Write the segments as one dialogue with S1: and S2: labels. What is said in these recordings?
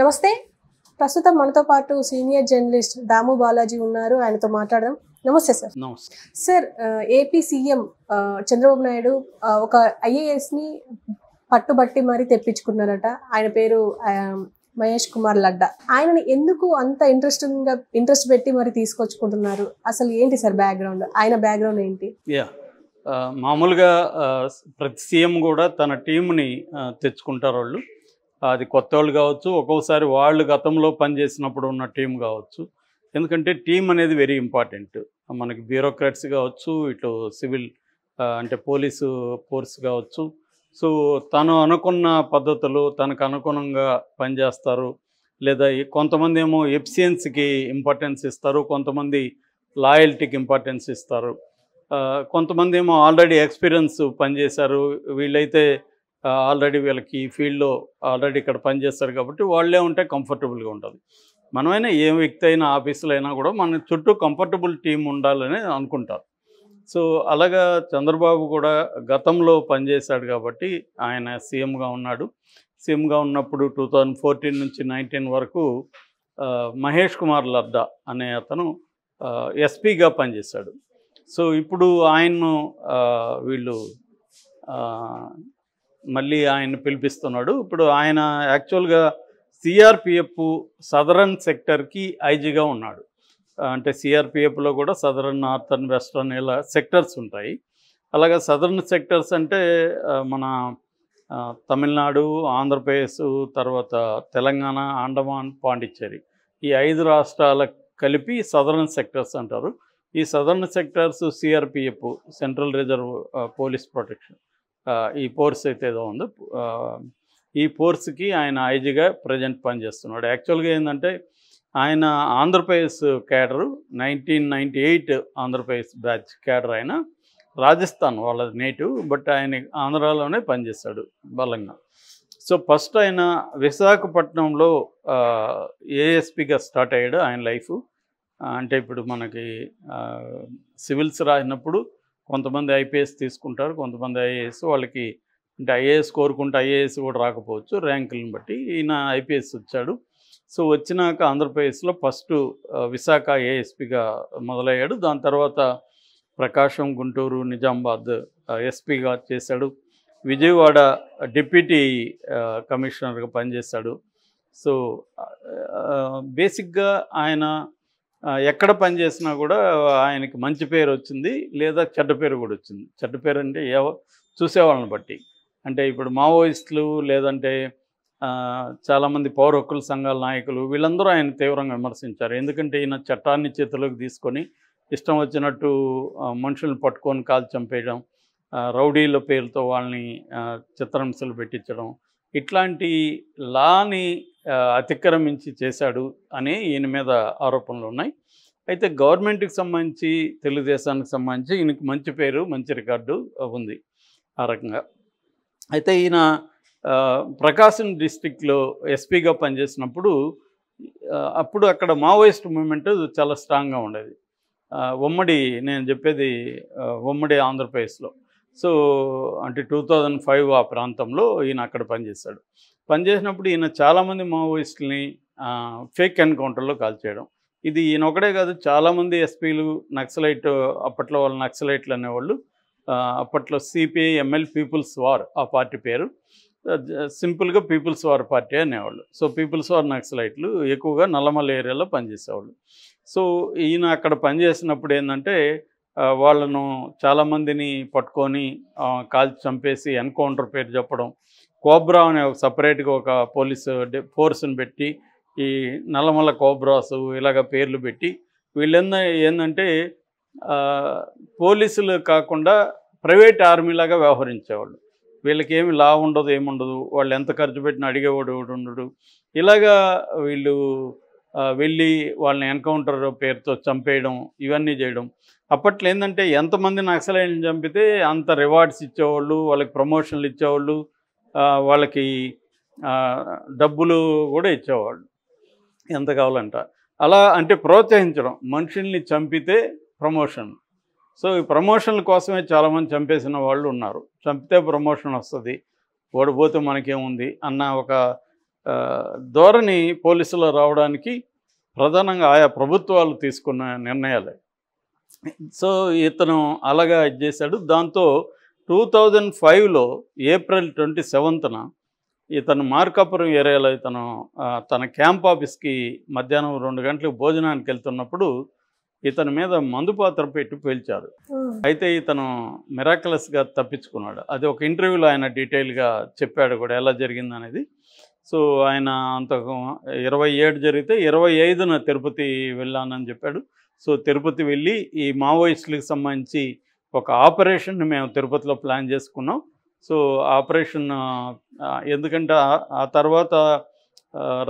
S1: నమస్తే. ప్రస్తుతం మనతో పాటు సీనియర్ జర్నలిస్ట్ దాము బాలాజీ ఉన్నారు. ఆయనతో మాట్లాడదాం. నమస్తే సార్.
S2: నమస్తే
S1: sir, AP CM Chandrababu Naidu ఒక ఐఏఎస్ని పట్టుబట్టి మరీ తెప్పించుకున్నారట. ఆయన పేరు మహేష్ కుమార్ లడ్డా. ఆయనని ఎందుకు అంత ఇంట్రెస్ట్ పెట్టి మరి తీసుకొచ్చుకుంటున్నారు? అసలు ఏంటి సార్ బ్యాక్గ్రౌండ్? ఆయన బ్యాక్గ్రౌండ్ ఏంటి?
S2: మామూలుగా ప్రతి సీఎం కూడా తన టీంని తెచ్చుకుంటారు. వాళ్ళు అది కొత్త వాళ్ళు కావచ్చు, ఒక్కోసారి వాళ్ళు గతంలో పనిచేసినప్పుడు ఉన్న టీం కావచ్చు. ఎందుకంటే టీం అనేది వెరీ ఇంపార్టెంట్. మనకి బ్యూరోక్రాట్స్ కావచ్చు, ఇటు సివిల్ అంటే పోలీసు ఫోర్స్ కావచ్చు. సో తను అనుకున్న పద్ధతులు తనకు అనుగుణంగా పనిచేస్తారు. లేదా కొంతమంది ఏమో ఎఫిషియన్సీకి ఇంపార్టెన్స్ ఇస్తారు, కొంతమంది లాయల్టీకి ఇంపార్టెన్స్ ఇస్తారు, కొంతమంది ఏమో ఆల్రెడీ ఎక్స్పీరియన్స్ పనిచేశారు. వీళ్ళైతే ఆల్రెడీ వీళ్ళకి ఈ ఫీల్డ్లో ఆల్రెడీ ఇక్కడ పనిచేస్తారు కాబట్టి వాళ్ళే ఉంటే కంఫర్టబుల్గా ఉంటుంది. మనమైనా ఏ వ్యక్తి అయినా ఆఫీసులో అయినా కూడా మన చుట్టూ కంఫర్టబుల్ టీం ఉండాలని అనుకుంటారు. సో అలాగా చంద్రబాబు కూడా గతంలో పనిచేశాడు కాబట్టి ఆయన సీఎంగా ఉన్నాడు. సీఎంగా ఉన్నప్పుడు 2014 నుంచి 19 వరకు మహేష్ కుమార్ లడ్డా అనే అతను ఎస్పీగా పనిచేశాడు. సో ఇప్పుడు ఆయన్ను వీళ్ళు మళ్ళీ ఆయన్ని పిలిపిస్తున్నాడు. ఇప్పుడు ఆయన యాక్చువల్గా సిఆర్పిఎఫ్ సదరన్ సెక్టర్కి ఐజీగా ఉన్నాడు. అంటే సిఆర్పిఎఫ్లో కూడా సదరన్, నార్థన్, వెస్టర్న్ ఇలా సెక్టర్స్ ఉంటాయి. అలాగే సదరన్ సెక్టర్స్ అంటే మన తమిళనాడు, ఆంధ్రప్రదేశ్, తర్వాత తెలంగాణ, అండమాన్, పాండిచ్చేరి ఈ 5 రాష్ట్రాలకు కలిపి సదరన్ సెక్టర్స్ అంటారు. ఈ southern sectors CRPF, central reserve police protection, ఈ ఫోర్స్ అయితే ఏదో ఉందో ఈ ఫోర్స్కి ఆయన ఐజీగా ప్రజెంట్ పనిచేస్తున్నాడు. యాక్చువల్గా ఏంటంటే ఆయన Andhra Pradesh cadre 1998 Andhra Pradesh batch cadre. ఆయన రాజస్థాన్ వాళ్ళ నేటివ్, బట్ ఆయన ఆంధ్రాలోనే పనిచేశాడు బలంగా. సో ఫస్ట్ ఆయన విశాఖపట్నంలో ఏఎస్పీగా స్టార్ట్ అయ్యాడు ఆయన లైఫ్. అంటే ఇప్పుడు మనకి సివిల్స్ రాసినప్పుడు కొంతమంది ఐపీఎస్ తీసుకుంటారు, కొంతమంది ఐఏఎస్. వాళ్ళకి అంటే ఐఏఎస్ కోరుకుంటే ఐఏఎస్ కూడా రాకపోవచ్చు ర్యాంకులను బట్టి. ఈయన ఐపీఎస్ వచ్చాడు. సో వచ్చినాక ఆంధ్రప్రదేశ్లో ఫస్ట్ విశాఖ ఏఎస్పీగా మొదలయ్యాడు. దాని తర్వాత ప్రకాశం, గుంటూరు, నిజామాబాద్ ఎస్పీగా చేశాడు. విజయవాడ డిప్యూటీ కమిషనర్గా పనిచేశాడు. సో బేసిక్గా ఆయన ఎక్కడ పనిచేసినా కూడా ఆయనకి మంచి పేరు వచ్చింది, లేదా చెడ్డ పేరు కూడా వచ్చింది. చెడ్డ పేరు అంటే చూసేవాళ్ళని బట్టి. అంటే ఇప్పుడు మావోయిస్టులు లేదంటే చాలామంది పౌర హక్కుల సంఘాల నాయకులు వీళ్ళందరూ ఆయన తీవ్రంగా విమర్శించారు. ఎందుకంటే ఈయన చట్టాన్ని చేతిలోకి తీసుకొని ఇష్టం వచ్చినట్టు మనుషులను పట్టుకొని కాల్చి చంపేయడం, రౌడీల పేరుతో వాళ్ళని చిత్రహింసలు పెట్టించడం, ఇట్లాంటి లాని అతిక్రమించి చేశాడు అని ఈయన మీద ఆరోపణలు ఉన్నాయి. అయితే గవర్నమెంట్కి సంబంధించి, తెలుగుదేశానికి సంబంధించి ఈయనకి మంచి పేరు, మంచి రికార్డు ఉంది ఆ రకంగా. అయితే ఈయన ప్రకాశం డిస్ట్రిక్ట్లో ఎస్పీగా పనిచేసినప్పుడు అప్పుడు అక్కడ మావోయిస్ట్ మూమెంట్ చాలా స్ట్రాంగ్గా ఉండేది. నేను చెప్పేది ఉమ్మడి ఆంధ్రప్రదేశ్లో. సో అంటే 2005 ఆ ప్రాంతంలో ఈయన అక్కడ పనిచేశాడు. పనిచేసినప్పుడు ఈయన చాలామంది మావోయిస్టులని ఫేక్ ఎన్కౌంటర్లో కాల్చేయడం. ఇది ఈయన ఒకడే కాదు, చాలామంది ఎస్పీలు నక్సలైట్, అప్పట్లో వాళ్ళు నక్సలైట్లు అనేవాళ్ళు. అప్పట్లో సిపిఐ ఎంఎల్ పీపుల్స్ వార్ ఆ పార్టీ పేరు, సింపుల్గా పీపుల్స్ వార్ పార్టీ అనేవాళ్ళు. సో పీపుల్స్ వార్ నక్సలైట్లు ఎక్కువగా నల్లమల్ల ఏరియాలో పనిచేసేవాళ్ళు. సో ఈయన అక్కడ పనిచేసినప్పుడు ఏంటంటే వాళ్ళను చాలామందిని పట్టుకొని కాల్చి చంపేసి ఎన్కౌంటర్ పేరు చెప్పడం, కోబ్రా అనే ఒక సపరేట్గా ఒక పోలీసు ఫోర్స్ని పెట్టి ఈ నల్లమల్ల కోబ్రాసు ఇలాగ పేర్లు పెట్టి ఏంటంటే పోలీసులు కాకుండా ప్రైవేట్ ఆర్మీలాగా వ్యవహరించేవాళ్ళు. వీళ్ళకి ఏమి లా ఉండదు, ఏముండదు, వాళ్ళు ఎంత ఖర్చు పెట్టినా అడిగేవాడు ఉండడు. ఇలాగా వీళ్ళు వెళ్ళి వాళ్ళని ఎన్కౌంటర్ పేరుతో చంపేయడం, ఇవన్నీ చేయడం. అప్పట్లో ఏంటంటే ఎంతమంది నక్సలైట్ని చంపితే అంత రివార్డ్స్ ఇచ్చేవాళ్ళు, వాళ్ళకి ప్రమోషన్లు ఇచ్చేవాళ్ళు, వాళ్ళకి డబ్బులు కూడా ఇచ్చేవాళ్ళు ఎంత కావాలంట. అలా అంటే ప్రోత్సహించడం, మనుషుల్ని చంపితే ప్రమోషన్. సో ఈ ప్రమోషన్ల కోసమే చాలామంది చంపేసిన వాళ్ళు ఉన్నారు. చంపితే ప్రమోషన్ వస్తుంది, ఓడిపోతే మనకేముంది అన్న ఒక ధోరణి పోలీసులు రావడానికి ప్రధానంగా ఆయా ప్రభుత్వాలు తీసుకున్న నిర్ణయాలే. సో ఇతను అలాగా ఇది చేశాడు. దాంతో 2005లో ఏప్రిల్ 27న ఇతను మార్కాపురం ఏరియాలో ఇతను తన క్యాంప్ ఆఫీస్కి మధ్యాహ్నం 2 గంటలకు భోజనానికి వెళ్తున్నప్పుడు ఇతని మీద మందు పాత్ర పెట్టి పేల్చారు. అయితే ఇతను మిరాక్యులస్గా తప్పించుకున్నాడు. అది ఒక ఇంటర్వ్యూలో ఆయన డీటెయిల్గా చెప్పాడు కూడా ఎలా జరిగింది అనేది. సో ఆయన అంత 27 జరిగితే 25న తిరుపతి వెళ్ళానని చెప్పాడు. సో తిరుపతి వెళ్ళి ఈ మావోయిస్టులకు సంబంధించి ఒక ఆపరేషన్ మేము తిరుపతిలో ప్లాన్ చేసుకున్నాం. సో ఆపరేషన్ ఎందుకంటే ఆ తర్వాత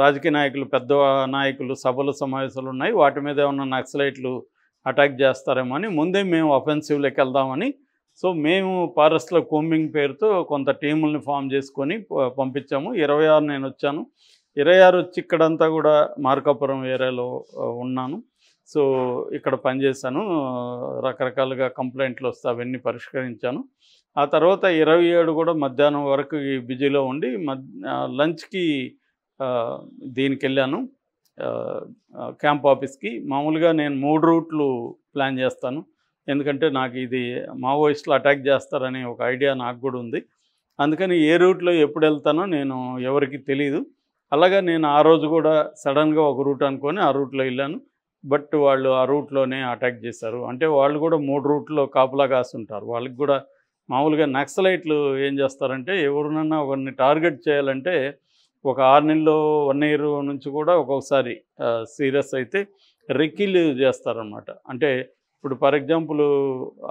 S2: రాజకీయ నాయకులు, పెద్ద నాయకులు సభలు సమావేశాలు ఉన్నాయి, వాటి మీద ఏమన్నా నక్సలైట్లు అటాక్ చేస్తారేమో అని ముందే మేము అఫెన్సివ్లోకి వెళ్దామని, సో మేము ఫారెస్ట్లో కోంబింగ్ పేరుతో కొంత టీముల్ని ఫామ్ చేసుకొని పంపించాము. 26 నేను వచ్చాను. 26 వచ్చి ఇక్కడంతా కూడా మార్కాపురం ఏరియాలో ఉన్నాను. సో ఇక్కడ పనిచేశాను. రకరకాలుగా కంప్లైంట్లు వస్తే అవన్నీ పరిష్కరించాను. ఆ తర్వాత 27 కూడా మధ్యాహ్నం వరకు ఈ బిజీలో ఉండి లంచ్కి దీనికి వెళ్ళాను, క్యాంప్ ఆఫీస్కి. మామూలుగా నేను 3 రూట్లు ప్లాన్ చేస్తాను, ఎందుకంటే నాకు ఇది మావోయిస్టులు అటాక్ చేస్తారనే ఒక ఐడియా నాకు కూడా ఉంది. అందుకని ఏ రూట్లో ఎప్పుడు వెళ్తానో నేను ఎవరికి తెలియదు. అలాగా నేను ఆ రోజు కూడా సడన్గా ఒక రూట్ అనుకొని ఆ రూట్లో వెళ్ళాను. బట్ వాళ్ళు ఆ రూట్లోనే అటాక్ చేశారు. అంటే వాళ్ళు కూడా 3 రూట్లో కాపులా కాస్తుంటారు. వాళ్ళకి కూడా మామూలుగా నక్సలైట్లు ఏం చేస్తారంటే ఎవరినన్నా ఒకరిని టార్గెట్ చేయాలంటే ఒక 6 నెలలు 1 ఇయర్ నుంచి కూడా ఒక్కొక్కసారి సీరియస్ అయితే రెక్కిలు చేస్తారనమాట. అంటే ఇప్పుడు ఫర్ ఎగ్జాంపుల్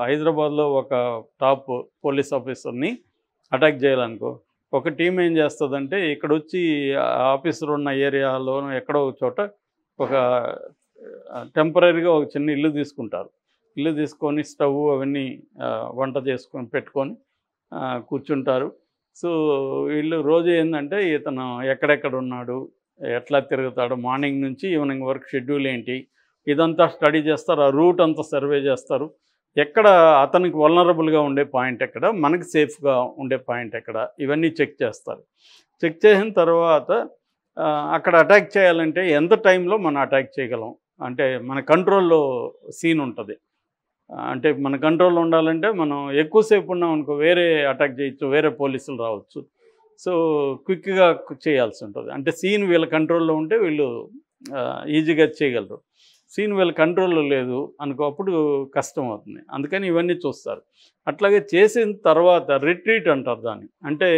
S2: హైదరాబాద్లో ఒక టాప్ పోలీస్ ఆఫీసర్ని అటాక్ చేయాలనుకో, ఒక టీం ఏం చేస్తుందంటే ఇక్కడ వచ్చి ఆఫీసర్ ఉన్న ఏరియాలోనూ ఎక్కడో ఒక చోట ఒక టెంపరీగా ఒక చిన్న ఇల్లు తీసుకుంటారు. ఇల్లు తీసుకొని స్టవ్ అవన్నీ వంట చేసుకొని పెట్టుకొని కూర్చుంటారు. సో వీళ్ళు రోజు ఏంటంటే ఇతను ఎక్కడెక్కడ ఉన్నాడు, ఎట్లా తిరుగుతాడు, మార్నింగ్ నుంచి ఈవినింగ్ వరకు షెడ్యూల్ ఏంటి, ఇదంతా స్టడీ చేస్తారు. ఆ రూట్ అంతా సర్వే చేస్తారు. ఎక్కడ అతనికి వల్నరబుల్గా ఉండే పాయింట్ ఎక్కడ, మనకి సేఫ్గా ఉండే పాయింట్ ఎక్కడ, ఇవన్నీ చెక్ చేస్తారు. చెక్ చేసిన తర్వాత అక్కడ అటాక్ చేయాలంటే ఎంత టైంలో మనం అటాక్ చేయగలం, అంటే మన కంట్రోల్లో సీన్ ఉంటుంది. అంటే మన కంట్రోల్లో ఉండాలంటే మనం ఎక్కువసేపు ఉన్నాం అనుకో వేరే అటాక్ చేయొచ్చు, వేరే పోలీసులు రావచ్చు. సో క్విక్గా చేయాల్సి ఉంటుంది. అంటే సీన్ వీళ్ళ కంట్రోల్లో ఉంటే వీళ్ళు ఈజీగా చేయగలరు. సీన్ వీళ్ళ కంట్రోల్లో లేదు అనుకో, అప్పుడు కష్టం అవుతుంది. అందుకని ఇవన్నీ చూస్తారు. అట్లాగే చేసిన తర్వాత రిట్రీట్ అంటారు దాన్ని. అంటే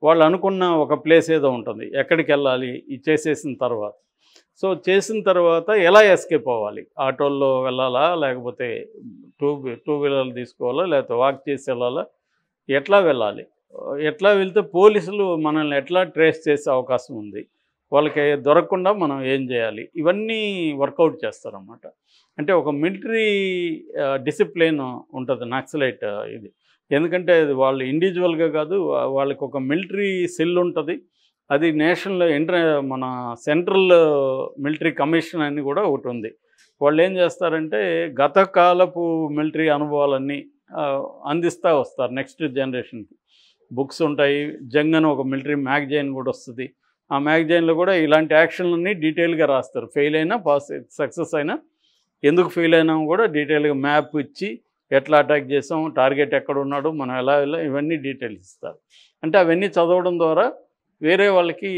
S2: వాళ్ళు అనుకున్న ఒక ప్లేస్ ఏదో ఉంటుంది, ఎక్కడికి వెళ్ళాలి ఇది చేసేసిన తర్వాత. సో చేసిన తర్వాత ఎలా ఎస్కేప్ అవ్వాలి, ఆటోల్లో వెళ్ళాలా, లేకపోతే టూ వీలర్లు తీసుకోవాలా, లేకపోతే వాక్ చేసి వెళ్ళాలా, ఎట్లా వెళ్ళాలి, ఎట్లా వెళ్తే పోలీసులు మనల్ని ఎట్లా ట్రేస్ చేసే అవకాశం ఉంది, వాళ్ళకి దొరకకుండా మనం ఏం చేయాలి, ఇవన్నీ వర్కౌట్ చేస్తారన్నమాట. అంటే ఒక మిలిటరీ డిసిప్లిన్ ఉంటుంది నక్సలైట్ ఇది. ఎందుకంటే వాళ్ళు ఇండివిజువల్గా కాదు, వాళ్ళకి ఒక మిలిటరీ సెల్ ఉంటుంది. అది నేషనల్ మన సెంట్రల్ మిలిటరీ కమిషన్ అని కూడా ఒకటి ఉంది. వాళ్ళు ఏం చేస్తారంటే గత కాలపు మిలిటరీ అనుభవాలన్నీ అందిస్తూ వస్తారు నెక్స్ట్ జనరేషన్కి. బుక్స్ ఉంటాయి, జంగ్ అని ఒక మిలిటరీ మ్యాగజైన్ కూడా వస్తుంది. ఆ మ్యాగజైన్లో కూడా ఇలాంటి యాక్షన్లన్నీ డీటెయిల్గా రాస్తారు. ఫెయిల్ అయినా సక్సెస్ అయినా, ఎందుకు ఫెయిల్ అయినా కూడా డీటెయిల్గా మ్యాప్ ఇచ్చి ఎట్లా అటాక్ చేసాం, టార్గెట్ ఎక్కడ ఉన్నాడు, మనం ఎలా వెళ్ళాం, ఇవన్నీ డీటెయిల్స్ ఇస్తారు. అంటే అవన్నీ చదవడం ద్వారా వేరే వాళ్ళకి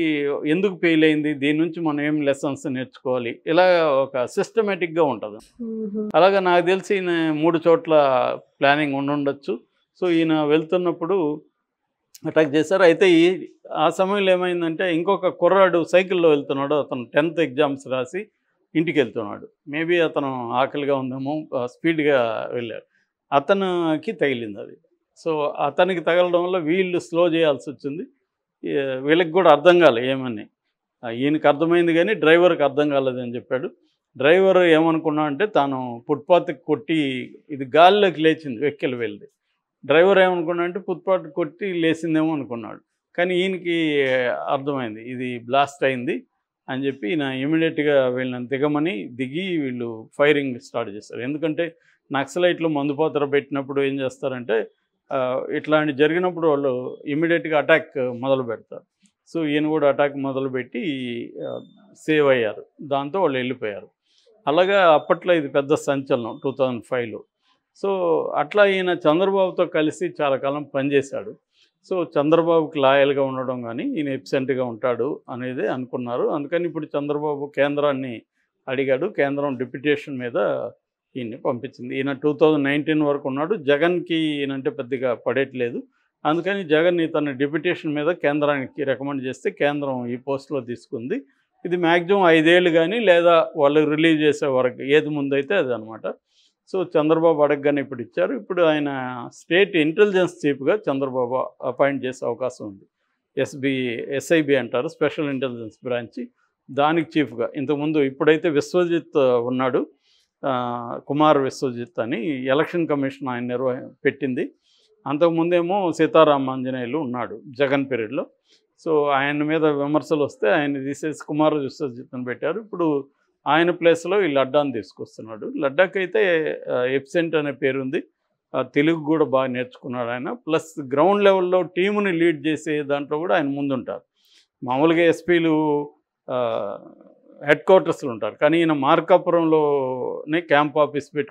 S2: ఎందుకు ఫెయిల్ అయింది, దీని నుంచి మనం ఏం లెసన్స్ నేర్చుకోవాలి, ఇలా ఒక సిస్టమేటిక్గా ఉంటుంది. అలాగా నాకు తెలిసి ఈయన 3 చోట్ల ప్లానింగ్ ఉండొచ్చు. సో ఈయన వెళ్తున్నప్పుడు అటాక్ చేశారు. అయితే ఆ సమయంలో ఏమైందంటే ఇంకొక కుర్రాడు సైకిల్లో వెళ్తున్నాడు. అతను 10th ఎగ్జామ్స్ రాసి ఇంటికి వెళ్తున్నాడు. మేబీ అతను ఆకలిగా ఉందేమో, స్పీడ్గా వెళ్ళాడు. అతనికి తగిలింది అది. సో అతనికి తగలడం వల్ల వీళ్ళు స్లో చేయాల్సి వచ్చింది. వీళ్ళకి కూడా అర్థం కాలేదు ఏమని. ఈయనకి అర్థమైంది కానీ డ్రైవర్కి అర్థం కాలేదని చెప్పాడు. డ్రైవర్ ఏమనుకున్నా అంటే తాను ఫుట్పాత్కి కొట్టి ఇది గాలిలోకి లేచింది వెహికల్ వెళ్ళి. డ్రైవర్ ఏమనుకున్నా అంటే ఫుట్పాత్ కొట్టి లేచిందేమో అనుకున్నాడు. కానీ ఈయనకి అర్థమైంది ఇది బ్లాస్ట్ అయింది అని చెప్పి ఈయన ఇమీడియట్గా వీళ్ళని దిగమని దిగి వీళ్ళు ఫైరింగ్ స్టార్ట్ చేస్తారు. ఎందుకంటే నక్సలైట్లు మందుపాత్ర పెట్టినప్పుడు ఏం చేస్తారంటే ఇట్లాంటి జరిగినప్పుడు వాళ్ళు ఇమీడియట్గా అటాక్ మొదలు పెడతారు. సో ఈయన కూడా అటాక్ మొదలుపెట్టి సేవ్ అయ్యారు. దాంతో వాళ్ళు వెళ్ళిపోయారు. అలాగా అప్పట్లో ఇది పెద్ద సంచలనం 2005లో. సో అట్లా ఈయన చంద్రబాబుతో కలిసి చాలా కాలం పనిచేశాడు. సో చంద్రబాబుకి లాయల్గా ఉండడం కానీ ఈయన ఎబ్సెంట్గా ఉంటాడు అనేది అనుకున్నారు. అందుకని ఇప్పుడు చంద్రబాబు కేంద్రాన్ని అడిగాడు. కేంద్రం డిప్యుటేషన్ మీద ఈయన్ని పంపించింది. ఈయన 2019 వరకు ఉన్నాడు. జగన్కి ఈయనంటే పెద్దగా పడేట్లేదు. అందుకని జగన్ తన డిప్యుటేషన్ మీద కేంద్రానికి రికమెండ్ చేస్తే కేంద్రం ఈ పోస్టులో తీసుకుంది. ఇది మ్యాక్సిమం 5 ఏళ్ళు కానీ లేదా వాళ్ళు రిలీవ్ చేసే వరకు ఏది ముందైతే అది అనమాట. సో చంద్రబాబు అడగగానే ఇప్పుడు ఇచ్చారు. ఇప్పుడు ఆయన స్టేట్ ఇంటెలిజెన్స్ చీఫ్గా చంద్రబాబు అపాయింట్ చేసే అవకాశం ఉంది. ఎస్ఐబి అంటారు, స్పెషల్ ఇంటెలిజెన్స్ బ్రాంచ్. దానికి చీఫ్గా ఇంతకుముందు ఇప్పుడైతే విశ్వజిత్ ఉన్నాడు, కుమార్ విశ్వజిత్ అని ఎలక్షన్ కమిషన్ ఆయన పెట్టింది. అంతకుముందేమో సీతారామాంజనేయులు ఉన్నాడు జగన్ పీరియడ్లో. సో ఆయన మీద విమర్శలు వస్తే ఆయన తీసేసి కుమార్ విశ్వజిత్ని పెట్టారు. ఇప్పుడు ఆయన ప్లేస్లో ఈ లడ్డాని తీసుకొస్తున్నాడు. లడ్డాకైతే ఎబ్సెంట్ అనే పేరుంది. తెలుగు కూడా బాగా నేర్చుకున్నాడు ఆయన. ప్లస్ గ్రౌండ్ లెవెల్లో టీముని లీడ్ చేసే దాంట్లో కూడా ఆయన ముందుంటారు. మామూలుగా ఎస్పీలు హెడ్ క్వార్టర్స్లో ఉంటారు, కానీ ఈయన మార్కాపురంలోనే క్యాంప్ ఆఫీస్ పెట్టి